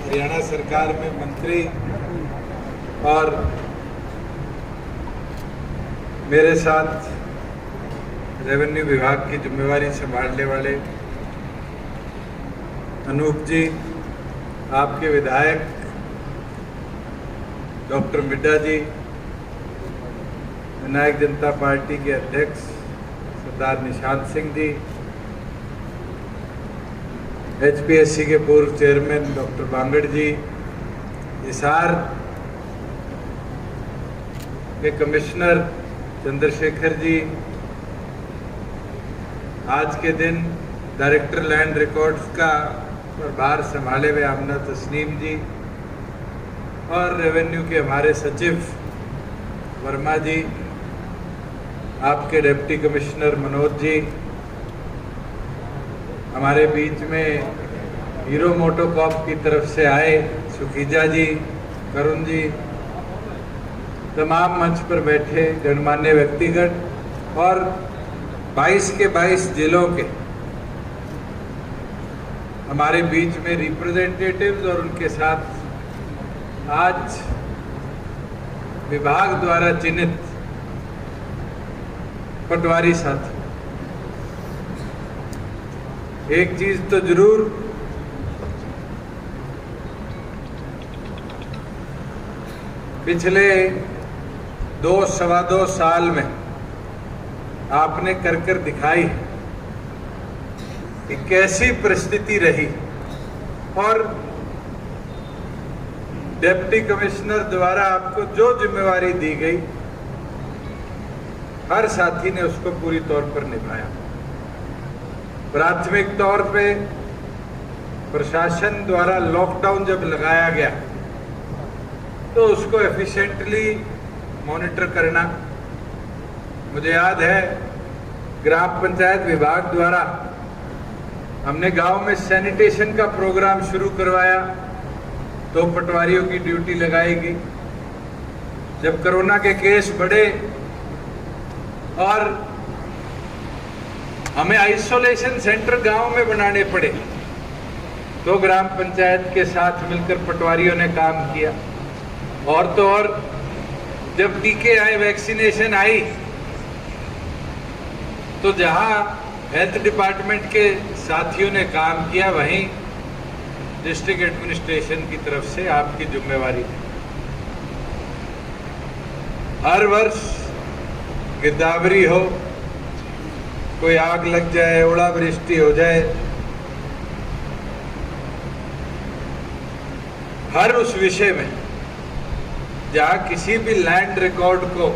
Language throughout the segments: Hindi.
हरियाणा सरकार में मंत्री और मेरे साथ रेवेन्यू विभाग की जिम्मेवारी संभालने वाले अनूप जी, आपके विधायक डॉक्टर मिड्डा जी, जननायक जनता पार्टी के अध्यक्ष सरदार निशांत सिंह जी, HPSC के पूर्व चेयरमैन डॉक्टर बांगड़ जी, हिसार के कमिश्नर चंद्रशेखर जी, आज के दिन डायरेक्टर लैंड रिकॉर्ड्स का प्रभार संभाले हुए आमना तस्नीम जी और रेवेन्यू के हमारे सचिव वर्मा जी, आपके डिप्टी कमिश्नर मनोज जी, हमारे बीच में हीरो मोटोकॉप की तरफ से आए सुखीजा जी, करुण जी, तमाम मंच पर बैठे गणमान्य व्यक्तिगण और 22 के 22 जिलों के हमारे बीच में रिप्रेजेंटेटिव्स और उनके साथ आज विभाग द्वारा चिन्हित पटवारी साथी, एक चीज तो जरूर पिछले 2-2.25 साल में आपने कर दिखाई कि कैसी परिस्थिति रही और डिप्टी कमिश्नर द्वारा आपको जो जिम्मेवारी दी गई, हर साथी ने उसको पूरी तौर पर निभाया। प्राथमिक तौर पे प्रशासन द्वारा लॉकडाउन जब लगाया गया तो उसको एफिशिएंटली मॉनिटर करना, मुझे याद है ग्राम पंचायत विभाग द्वारा हमने गांव में सैनिटेशन का प्रोग्राम शुरू करवाया, 2 पटवारियों की ड्यूटी लगाएगी। जब कोरोना के केस बढ़े और हमें आइसोलेशन सेंटर गांव में बनाने पड़े तो ग्राम पंचायत के साथ मिलकर पटवारियों ने काम किया। और तो और जब टीके आए, वैक्सीनेशन आई, तो जहां हेल्थ डिपार्टमेंट के साथियों ने काम किया, वहीं डिस्ट्रिक्ट एडमिनिस्ट्रेशन की तरफ से आपकी जिम्मेवारी थी। हर वर्ष गिरदावरी हो, कोई आग लग जाए, ओलावृष्टि हो जाए, हर उस विषय में जहां किसी भी लैंड रिकॉर्ड को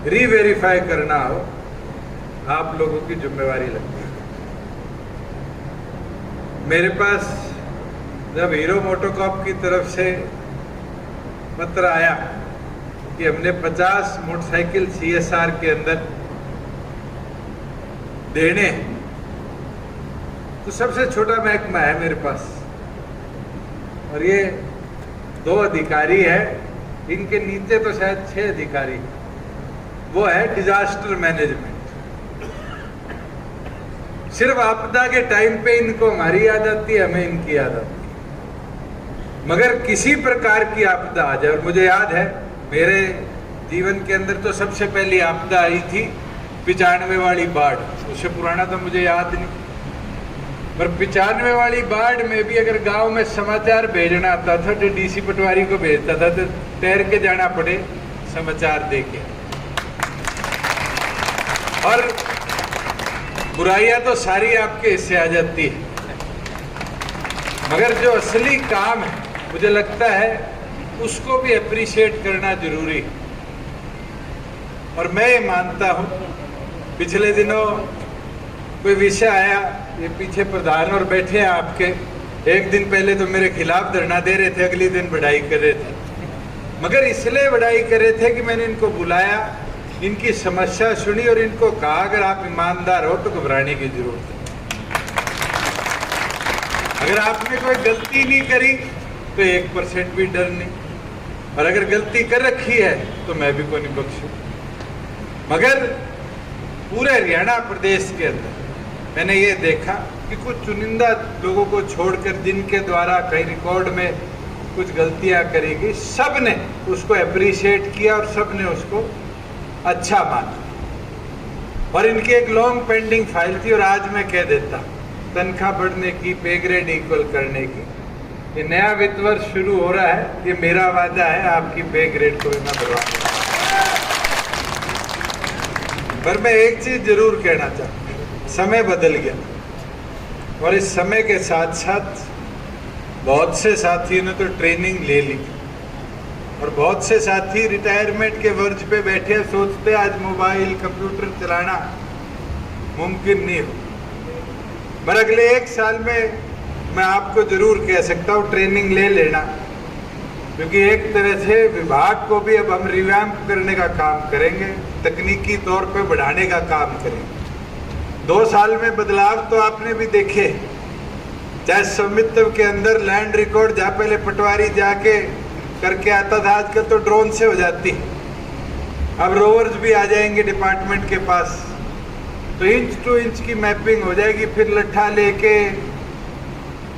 रीवेरीफाई करना हो, आप लोगों की जिम्मेवारी लगती है। मेरे पास जब हीरो मोटोकॉप की तरफ से पत्र आया कि हमने 50 मोटरसाइकिल CSR के अंदर देने, तो सबसे छोटा महकमा है मेरे पास और ये 2 अधिकारी है, इनके नीचे तो शायद 6 अधिकारी, वो है डिजास्टर मैनेजमेंट। सिर्फ आपदा के टाइम पे इनको हमारी याद आती है, हमें इनकी याद आती है। मगर किसी प्रकार की आपदा आ जाए, और मुझे याद है मेरे जीवन के अंदर तो सबसे पहली आपदा आई थी 95 वाली बाढ़, उससे पुराना तो मुझे याद नहीं, पर 95 वाली बाढ़ में भी अगर गांव में समाचार भेजना आता था तो DC पटवारी को भेजता था, तो तैर के जाना पड़े समाचार देके। और बुराइयां तो सारी आपके हिस्से आ जाती है, मगर जो असली काम है मुझे लगता है उसको भी अप्रिशिएट करना जरूरी है। और मैं ये मानता हूं, पिछले दिनों कोई विषय आया, ये पीछे प्रधान और बैठे हैं आपके, एक दिन पहले तो मेरे खिलाफ धरना दे रहे थे, अगले दिन बढ़ाई कर रहे थे, मगर इसलिए बढ़ाई कर रहे थे कि मैंने इनको बुलाया, इनकी समस्या सुनी और इनको कहा अगर आप ईमानदार हो तो घबराने की जरूरत है। अगर आपने कोई गलती नहीं करी तो 1% भी डर नहीं, और अगर गलती कर रखी है तो मैं भी कोई नहीं बख्शू। मगर पूरे हरियाणा प्रदेश के अंदर मैंने ये देखा कि कुछ चुनिंदा लोगों को छोड़कर जिनके द्वारा कहीं रिकॉर्ड में कुछ गलतियां करी गई, सब ने उसको अप्रिशिएट किया और सब ने उसको अच्छा माना। और इनकी एक लॉन्ग पेंडिंग फाइल थी और आज मैं कह देता, तनख्वाह बढ़ने की, पे ग्रेड इक्वल करने की। ये नया वित्त वर्ष शुरू हो रहा है, ये मेरा वादा है आपकी पे ग्रेड को भी मैं बढ़वा दूंगा। पर मैं एक चीज जरूर कहना चाहता हूँ, समय बदल गया और इस समय के साथ साथ बहुत से साथियों ने तो ट्रेनिंग ले ली और बहुत से साथी रिटायरमेंट के वर्ज पे बैठे सोचते आज मोबाइल कंप्यूटर चलाना मुमकिन नहीं हो। पर अगले 1 साल में मैं आपको जरूर कह सकता हूँ ट्रेनिंग ले लेना, क्योंकि एक तरह से विभाग को भी अब हम रिवैम्प करने का काम करेंगे, तकनीकी तौर पे बढ़ाने का काम करेंगे। 2 साल में बदलाव तो आपने भी देखे, चाहे स्वामित्व के अंदर लैंड रिकॉर्ड जहाँ पहले पटवारी जाके करके आता था, आजकल तो ड्रोन से हो जाती, अब रोवर्स भी आ जाएंगे डिपार्टमेंट के पास, तो इंच टू इंच की मैपिंग हो जाएगी। फिर लट्ठा लेके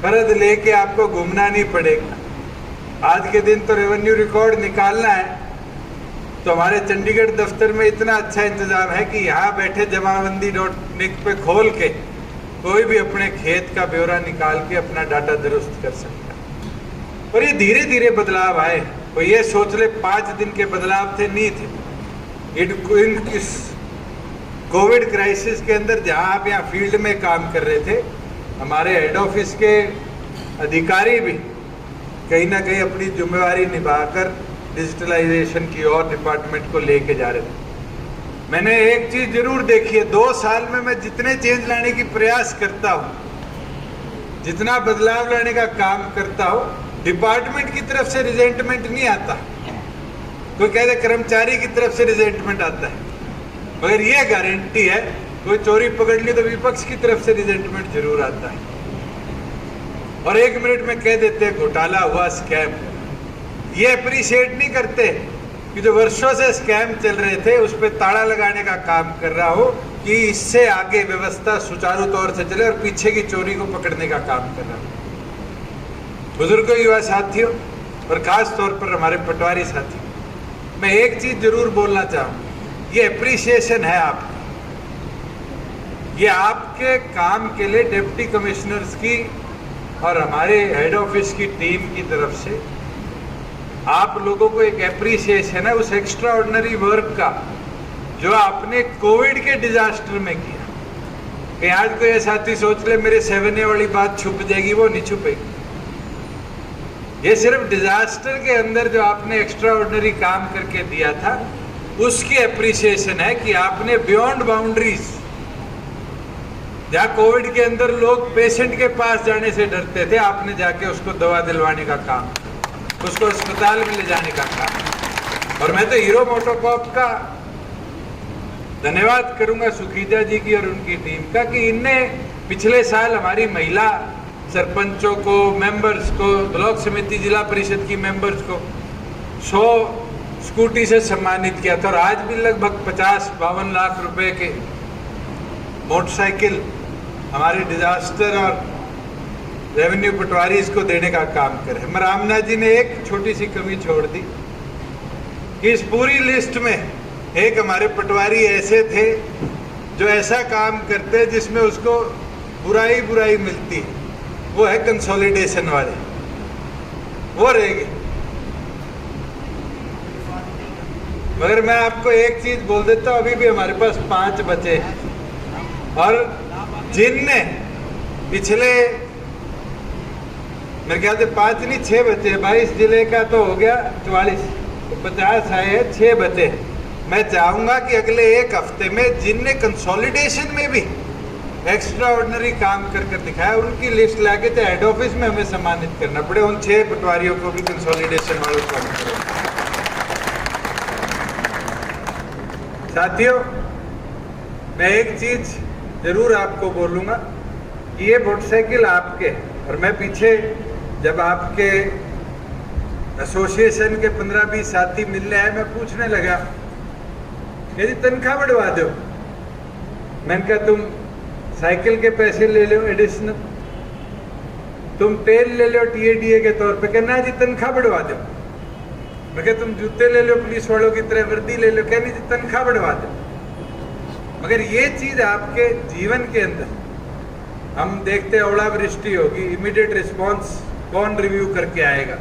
फरद लेके आपको घूमना नहीं पड़ेगा। आज के दिन तो रेवेन्यू रिकॉर्ड निकालना है तो हमारे चंडीगढ़ दफ्तर में इतना अच्छा इंतजाम है कि यहाँ बैठे जमाबंदी.nic पे खोल के कोई भी अपने खेत का ब्यौरा निकाल के अपना डाटा दुरुस्त कर सकता है। और ये धीरे धीरे बदलाव आए, तो ये सोच ले 5 दिन के बदलाव थे, नहीं थे। इस कोविड क्राइसिस के अंदर जहाँ आप यहाँ फील्ड में काम कर रहे थे, हमारे हेड ऑफिस के अधिकारी भी कहीं ना कहीं अपनी जिम्मेवारी निभाकर डिजिटलाइजेशन की और डिपार्टमेंट को लेके जा रहे थे। मैंने एक चीज जरूर देखी है, 2 साल में मैं जितने चेंज लाने की प्रयास करता हूँ, जितना बदलाव लाने का काम करता हूँ, डिपार्टमेंट की तरफ से रिजेंटमेंट नहीं आता। कोई कहते कर्मचारी की तरफ से रिजेंटमेंट आता है, मगर ये गारंटी है कोई चोरी पकड़ ली तो विपक्ष की तरफ से रिजेंटमेंट जरूर आता है और 1 मिनट में कह देते हैं घोटाला हुआ, स्कैम। ये अप्रिशिएट नहीं करते कि जो वर्षों से स्कैम चल रहे थे उस पर ताला लगाने का काम कर रहा हो कि इससे आगे व्यवस्था सुचारू तौर से चले और पीछे की चोरी को पकड़ने का काम कर रहा हो। बुजुर्गों, युवा साथियों और खास तौर पर हमारे पटवारी साथी, मैं एक चीज जरूर बोलना चाहूँ, ये अप्रिसिएशन है आपका, ये आपके काम के लिए डिप्टी कमिश्नर्स की और हमारे हेड ऑफिस की टीम की तरफ से आप लोगों को एक एप्रिसिएशन है उस एक्स्ट्रा ऑर्डिनरी वर्क का जो आपने कोविड के डिजास्टर में किया। कि आज कोई साथी सोच ले मेरे 7A वाली बात छुप जाएगी, वो नहीं छुपेगी। ये सिर्फ डिजास्टर के अंदर जो आपने एक्स्ट्रा ऑर्डिनरी काम करके दिया था उसकी एप्रिसिएशन है कि आपने बियॉन्ड बाउंड्रीज, जहाँ कोविड के अंदर लोग पेशेंट के पास जाने से डरते थे, आपने जाके उसको दवा दिलवाने का काम, उसको अस्पताल में ले जाने का काम। और मैं तो हीरो मोटोकॉर्प का धन्यवाद करूंगा सुखीजा जी की और उनकी टीम का कि इनने पिछले साल हमारी महिला सरपंचों को, मेंबर्स को, ब्लॉक समिति जिला परिषद की मेंबर्स को 100 स्कूटी से सम्मानित किया था और आज भी लगभग 50-52 लाख रुपए के मोटरसाइकिल हमारे डिजास्टर और रेवेन्यू पटवारी इसको देने का काम करे। मगर रामनाथ जी ने एक छोटी सी कमी छोड़ दी कि इस पूरी लिस्ट में एक हमारे पटवारी ऐसे थे जो ऐसा काम करते जिसमें उसको बुराई मिलती है, वो है कंसोलिडेशन वाले, वो रहेगी। मगर मैं आपको एक चीज बोल देता हूँ, अभी भी हमारे पास 5 बचे हैं और जिनने पिछले मेरे ख्याल से 5 नहीं 6 बचे, 22 जिले का तो हो गया 44, 50 आए हैं, 6 बचे। मैं चाहूंगा कि अगले 1 हफ्ते में जिनने कंसोलिडेशन में भी एक्स्ट्रा ऑर्डिनरी काम कर दिखाया उनकी लिस्ट लाके चाहे हेड ऑफिस में हमें सम्मानित करना पड़े, उन 6 पटवारियों को भी कंसोलिडेशन वालों को करें। साथियों, मैं एक चीज जरूर आपको बोलूंगा कि ये मोटरसाइकिल आपके, और मैं पीछे जब आपके एसोसिएशन के 15-20 साथी मिलने आए, मैं पूछने लगा यदि तनख्वाह बढ़वा दो, मैंने कहा तुम साइकिल के पैसे ले लो एडिशनल, तुम तेल ले लो टीएडीए के तौर पे, कहना जी तनख्वाह बढ़वा दो। मैं कहा तुम जूते ले लो पुलिस वालों की तरह, वर्दी ले लो, कहनी जी तनख्वाह बढ़वा दो। मगर ये चीज आपके जीवन के अंदर हम देखते हैं, ओलावृष्टि होगी, इमीडिएट रिस्पॉन्स कौन रिव्यू करके आएगा?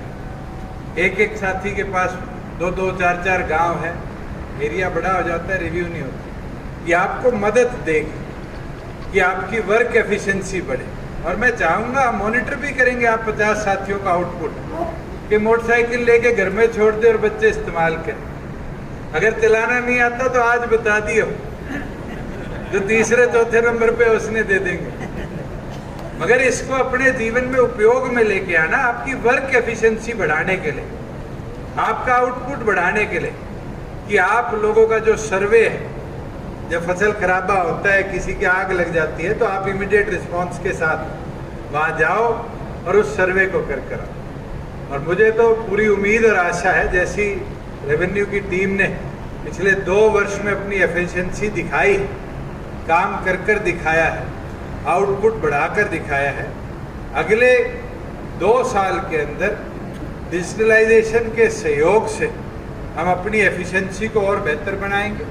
एक एक साथी के पास 2-2, 4-4 गांव है, एरिया बड़ा हो जाता है, रिव्यू नहीं होता। ये आपको मदद देगी कि आपकी वर्क एफिशिएंसी बढ़े। और मैं चाहूँगा मॉनिटर भी करेंगे आप 50 साथियों का आउटपुट, कि मोटरसाइकिल लेके घर में छोड़ दे और बच्चे इस्तेमाल करें। अगर चलाना नहीं आता तो आज बता दियो, जो तीसरे चौथे नंबर पे उसने दे देंगे। मगर इसको अपने जीवन में उपयोग में लेके आना, आपकी वर्क एफिशिएंसी बढ़ाने के लिए, आपका आउटपुट बढ़ाने के लिए, कि आप लोगों का जो सर्वे है, जब फसल खराबा होता है, किसी की आग लग जाती है, तो आप इमीडिएट रिस्पांस के साथ वहाँ जाओ और उस सर्वे को कर कराओ। और मुझे तो पूरी उम्मीद और आशा है, जैसी रेवेन्यू की टीम ने पिछले 2 वर्ष में अपनी एफिशिएंसी दिखाई, काम कर दिखाया है, आउटपुट बढ़ाकर दिखाया है, अगले 2 साल के अंदर डिजिटलाइजेशन के सहयोग से हम अपनी एफिशिएंसी को और बेहतर बनाएंगे।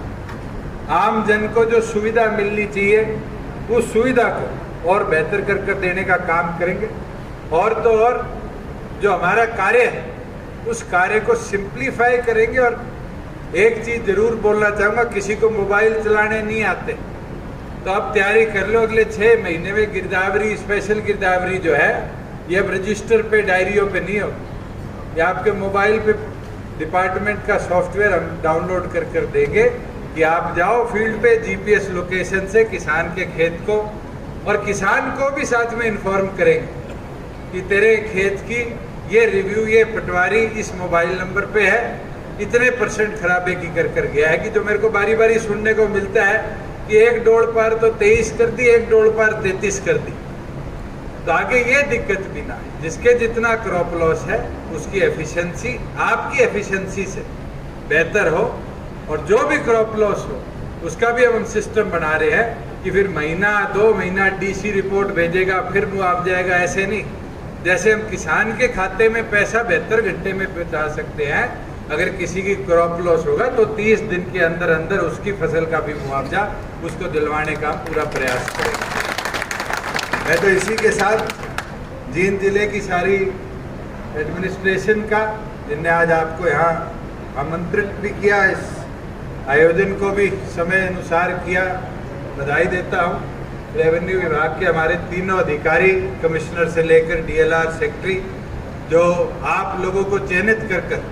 आम जन को जो सुविधा मिलनी चाहिए, उस सुविधा को और बेहतर कर देने का काम करेंगे। और तो और जो हमारा कार्य है, उस कार्य को सिंप्लीफाई करेंगे। और एक चीज़ जरूर बोलना चाहूँगा, किसी को मोबाइल चलाने नहीं आते तो आप तैयारी कर लो, अगले 6 महीने में गिरदावरी, स्पेशल गिरदावरी जो है, ये अब रजिस्टर पे, डायरियों पे नहीं हो, ये आपके मोबाइल पे डिपार्टमेंट का सॉफ्टवेयर हम डाउनलोड कर देंगे कि आप जाओ फील्ड पे, जीपीएस लोकेशन से किसान के खेत को, और किसान को भी साथ में इन्फॉर्म करेंगे कि तेरे खेत की ये रिव्यू, ये पटवारी इस मोबाइल नंबर पे है, इतने % खराबे की कर गया है। कि जो मेरे को बारी बारी सुनने को मिलता है कि 1 डोड़ पार तो 23 कर दी, 1 डोड़ पार 33 कर दी, तो आगे ये दिक्कत भी ना है। जिसके जितना क्रॉप लॉस है, उसकी एफिशिएंसी आपकी एफिशिएंसी से बेहतर हो, और जो भी क्रॉप लॉस हो उसका भी हम सिस्टम बना रहे हैं कि फिर महीना 2 महीना डीसी रिपोर्ट भेजेगा, फिर मुआवजा जाएगा। ऐसे नहीं, जैसे हम किसान के खाते में पैसा 72 घंटे में पहुंचा सकते हैं, अगर किसी की क्रॉप लॉस होगा तो 30 दिन के अंदर अंदर उसकी फसल का भी मुआवजा उसको दिलवाने का पूरा प्रयास करेंगे। मैं तो इसी के साथ जींद जिले की सारी एडमिनिस्ट्रेशन का, जिनने आज आपको यहाँ आमंत्रित भी किया, इस आयोजन को भी समय अनुसार किया, बधाई देता हूँ। रेवेन्यू विभाग के हमारे तीनों अधिकारी, कमिश्नर से लेकर डीएलआर सेक्रेटरी, जो आप लोगों को चयनित कर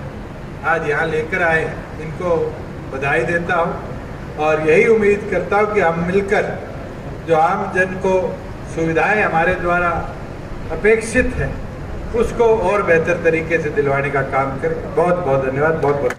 आज यहाँ लेकर आए हैं, इनको बधाई देता हूँ। और यही उम्मीद करता हूँ कि हम मिलकर जो आम जन को सुविधाएं हमारे द्वारा अपेक्षित है, उसको और बेहतर तरीके से दिलवाने का काम करें। बहुत बहुत धन्यवाद। बहुत बहुत